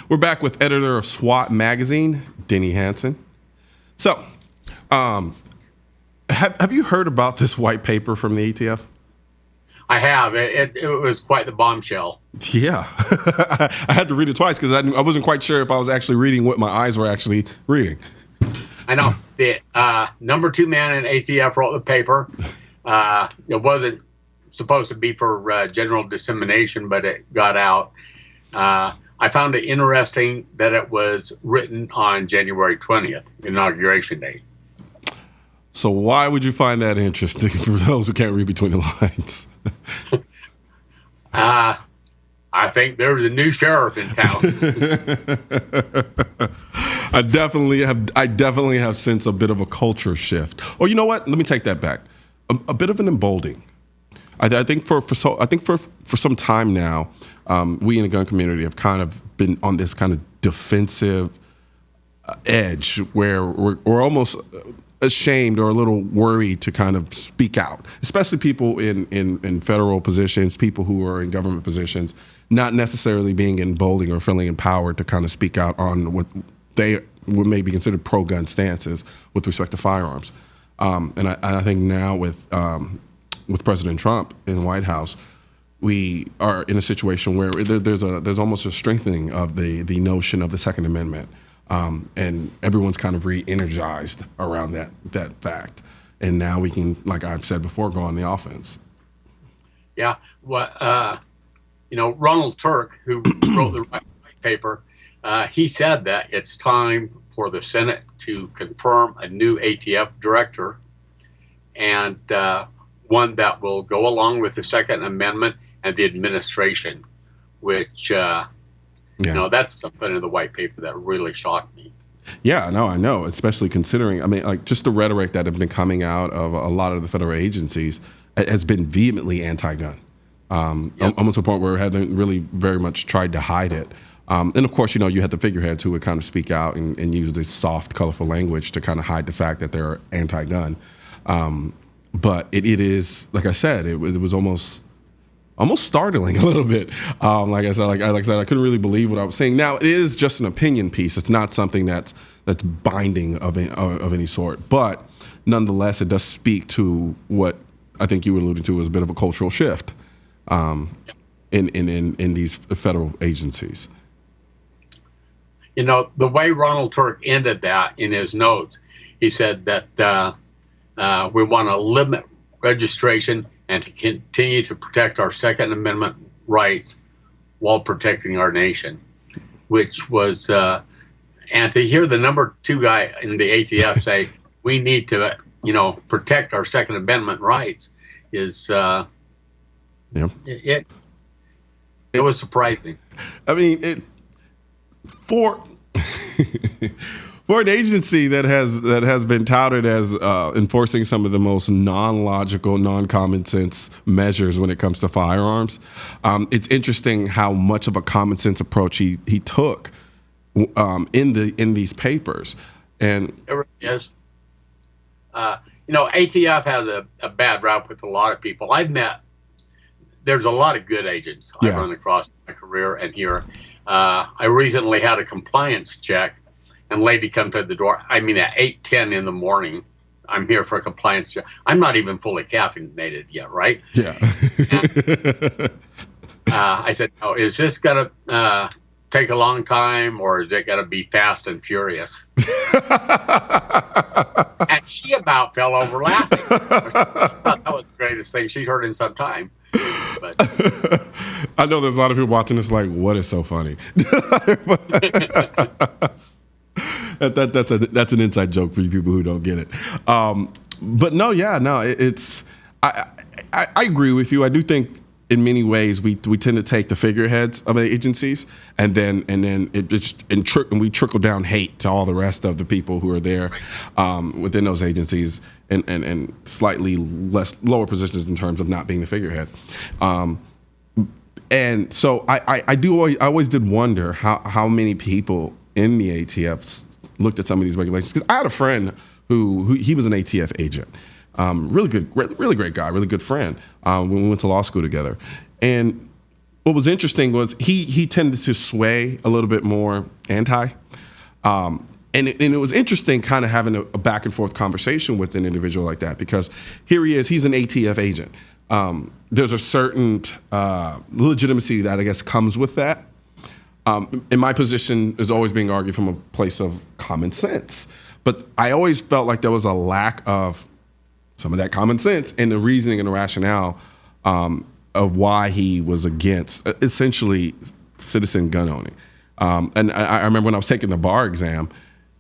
We're back with editor of SWAT magazine, Denny Hansen. So, have you heard about this white paper from the ATF? I have. It was quite the bombshell. Yeah. I had to read it twice because I wasn't quite sure if I was actually reading what my eyes were actually reading. I know. The number 2 man in ATF wrote the paper. It wasn't supposed to be for general dissemination, but it got out. I found it interesting that it was written on January 20th, Inauguration Day. So why would you find that interesting for those who can't read between the lines? I think there's a new sheriff in town. I definitely have sensed a bit of a culture shift. Or you know what? Let me take that back. A bit of an emboldening. I think for some time now, we in the gun community have kind of been on this kind of defensive edge where we're almost ashamed or a little worried to kind of speak out, especially people in federal positions, people who are in government positions, not necessarily being emboldened or feeling empowered to kind of speak out on what they would maybe consider pro-gun stances with respect to firearms. And I think now with President Trump in the White House, we are in a situation where there's almost a strengthening of the notion of the Second Amendment. And everyone's kind of re-energized around that fact. And now we can, like I've said before, go on the offense. Yeah. Well, Ronald Turk, who wrote the white paper, he said that it's time for the Senate to confirm a new ATF director and one that will go along with the Second Amendment and the administration, which... that's something in the white paper that really shocked me. Yeah, no, I know, especially considering, just the rhetoric that have been coming out of a lot of the federal agencies has been vehemently anti-gun, almost to the point where it hadn't really very much tried to hide it. And of course, you had the figureheads who would kind of speak out and use this soft, colorful language to kind of hide the fact that they're anti-gun. But it is, like I said, it was almost startling a little bit. Like I said, I couldn't really believe what I was saying. Now, it is just an opinion piece. It's not something that's binding of any sort. But nonetheless, it does speak to what I think you were alluding to as a bit of a cultural shift in these federal agencies. The way Ronald Turk ended that in his notes, he said that we want to limit registration and to continue to protect our Second Amendment rights while protecting our nation, which was, and to hear the number 2 guy in the ATF say, we need to, protect our Second Amendment rights is, it was surprising. I mean, for an agency that has been touted as enforcing some of the most non-logical, non-common sense measures when it comes to firearms, it's interesting how much of a common sense approach he took in these papers. And it really is. ATF has a bad rap with a lot of people. There's a lot of good agents I've run across in my career and here. I recently had a compliance check. And lady comes to the door. At 8:10 in the morning, I'm here for a compliance check. I'm not even fully caffeinated yet, right? Yeah. And, I said, "Oh, is this gonna take a long time, or is it gonna be fast and furious?" And she about fell over laughing. She thought that was the greatest thing she'd heard in some time. But I know there's a lot of people watching this like, what is so funny? That's an inside joke for you people who don't get it. But it's I agree with you. I do think in many ways we tend to take the figureheads of the agencies and then it just and we trickle down hate to all the rest of the people who are there within those agencies and slightly lower positions in terms of not being the figurehead. And so I always did wonder how many people in the ATF looked at some of these regulations, because I had a friend who he was an ATF agent, really great guy, really good friend. When we went to law school together, and what was interesting was he tended to sway a little bit more anti. And it was interesting kind of having a back and forth conversation with an individual like that, because here he is, he's an ATF agent. There's a certain legitimacy that I guess comes with that. In my position is always being argued from a place of common sense. But I always felt like there was a lack of some of that common sense and the reasoning and the rationale of why he was against essentially citizen gun owning. And I remember when I was taking the bar exam,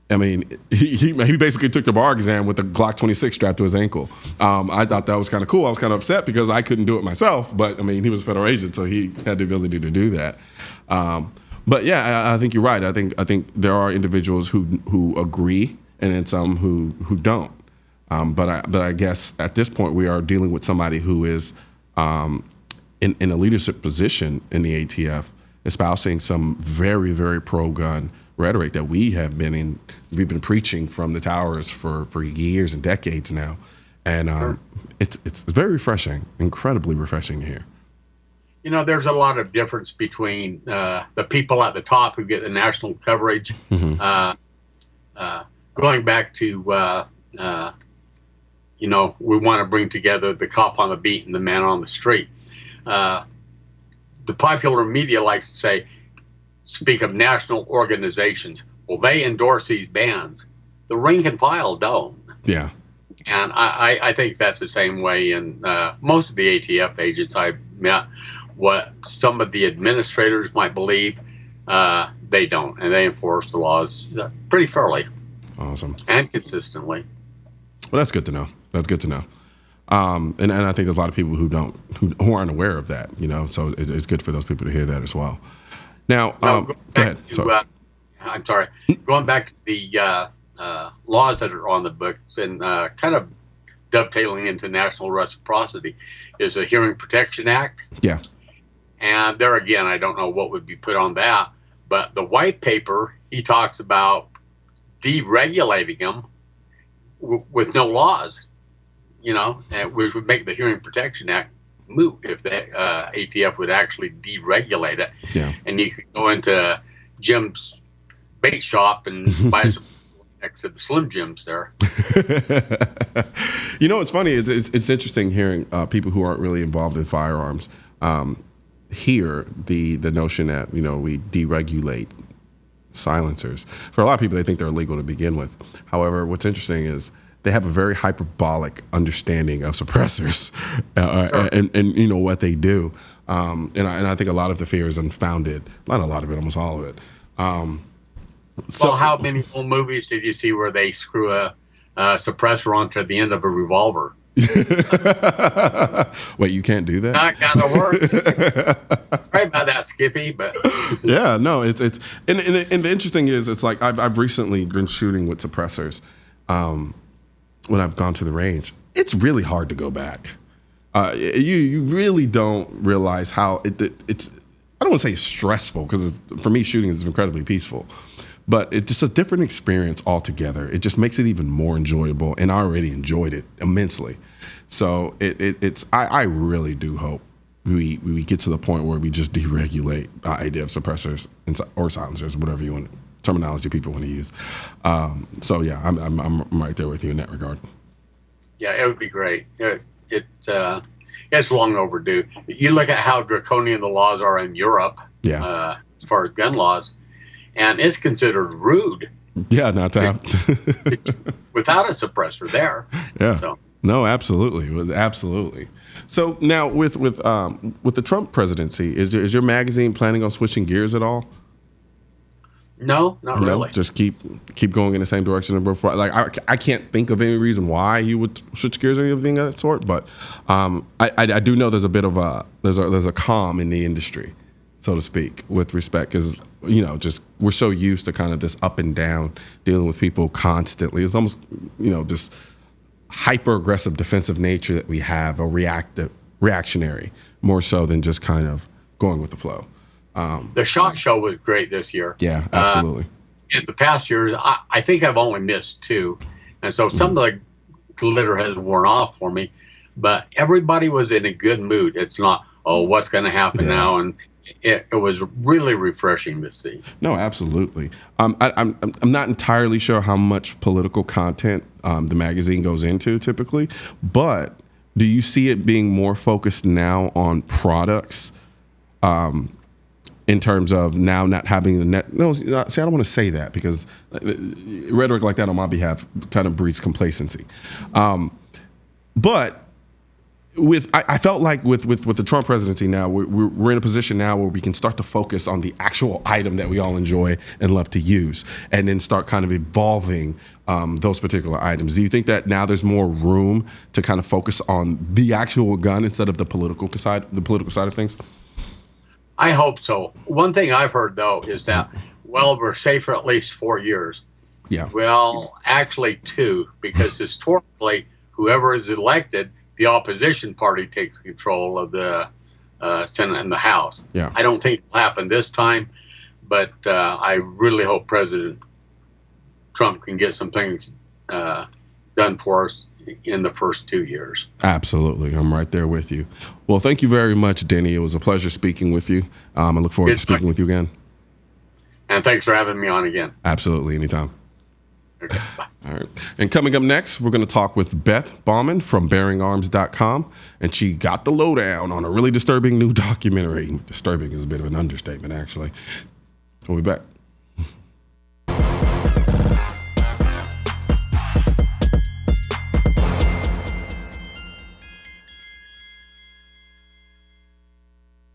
I mean, he basically took the bar exam with a Glock 26 strapped to his ankle. I thought that was kind of cool. I was kind of upset because I couldn't do it myself, but I mean, he was a federal agent, so he had the ability to do that. But yeah, I think you're right. I think there are individuals who agree, and then some who don't. But I guess at this point we are dealing with somebody who is in a leadership position in the ATF, espousing some very, very pro-gun rhetoric that we've been preaching from the towers for years and decades now, and Sure. It's very refreshing, incredibly refreshing to hear. You know, there's a lot of difference between the people at the top who get the national coverage, going back to, you know, we want to bring together the cop on the beat and the man on the street. The popular media likes to speak of national organizations. Well, they endorse these bans. The rank and file don't. Yeah. And I think that's the same way in most of the ATF agents I've met. What some of the administrators might believe, they don't, and they enforce the laws pretty fairly. Awesome. And consistently. Well, that's good to know. That's good to know. And I think there's a lot of people who aren't aware of that, you know, so it's good for those people to hear that as well. Now, go ahead. I'm sorry. Going back to the laws that are on the books and kind of dovetailing into national reciprocity is the Hearing Protection Act. Yeah. And there again, I don't know what would be put on that, but the white paper, he talks about deregulating them with no laws, you know, which would make the Hearing Protection Act moot if the ATF would actually deregulate it. Yeah. And you could go into Jim's bait shop and buy some next to the Slim Jims there. You know, it's funny. It's interesting hearing people who aren't really involved in firearms hear the notion that, you know, we deregulate silencers. For a lot of people, they think they're illegal to begin with. However, what's interesting is they have a very hyperbolic understanding of suppressors Sure. and you know what they do. And I think a lot of the fear is unfounded. Not a lot of it, almost all of it. So how many old movies did you see where they screw a suppressor onto the end of a revolver? Wait, you can't do that? Not gonna work. Sorry about that, Skippy, but yeah, no, it's and the interesting is, it's like I've recently been shooting with suppressors when I've gone to the range. It's really hard to go back. You really don't realize how it's. I don't want to say stressful, because for me shooting is incredibly peaceful, but it's just a different experience altogether. It just makes it even more enjoyable, and I already enjoyed it immensely. So I really do hope we get to the point where we just deregulate the idea of suppressors or silencers, whatever you want, terminology people want to use. So yeah, I'm right there with you in that regard. yeah, it would be great. It's long overdue. You look at how draconian the laws are in Europe, Yeah. as far as gun laws, and it's considered rude Yeah, not to have. without a suppressor there. Yeah. So No, absolutely, absolutely. So now with the Trump presidency, is your magazine planning on switching gears at all? no, not No, really. just keep going in the same direction. Like I can't think of any reason why you would switch gears or anything of that sort. But I do know there's a bit of there's a calm in the industry, so to speak, with respect, because you know, just we're so used to kind of this up and down, dealing with people constantly. It's almost, you know, this hyper aggressive defensive nature that we have, a reactionary, more so than just kind of going with the flow. The SHOT Show was great this year. Yeah, absolutely. In the past years, I think I've only missed two. And so some of the glitter has worn off for me, but everybody was in a good mood. It's not, oh, what's going to happen now? And it was really refreshing to see. No, absolutely. I'm not entirely sure how much political content the magazine goes into typically, but do you see it being more focused now on products in terms of now not having the net? No, see, I don't want to say that because rhetoric like that on my behalf kind of breeds complacency. But I felt like with the Trump presidency now, we're in a position now where we can start to focus on the actual item that we all enjoy and love to use, and then start kind of evolving those particular items. Do you think that now there's more room to kind of focus on the actual gun instead of the political side of things? I hope so. One thing I've heard, though, is that, well, we're safe for at least 4 years. Yeah. Well, actually 2, because historically, whoever is elected, the opposition party takes control of the Senate and the House. Yeah. I don't think it'll happen this time, but I really hope President Trump can get some things done for us in the first 2 years. Absolutely. I'm right there with you. Well, thank you very much, Denny. It was a pleasure speaking with you. I look forward to speaking with you again. And thanks for having me on again. Absolutely. Anytime. Okay, bye. All right. And coming up next, we're going to talk with Beth Bauman from bearingarms.com. And she got the lowdown on a really disturbing new documentary. Disturbing is a bit of an understatement, actually. We'll be back.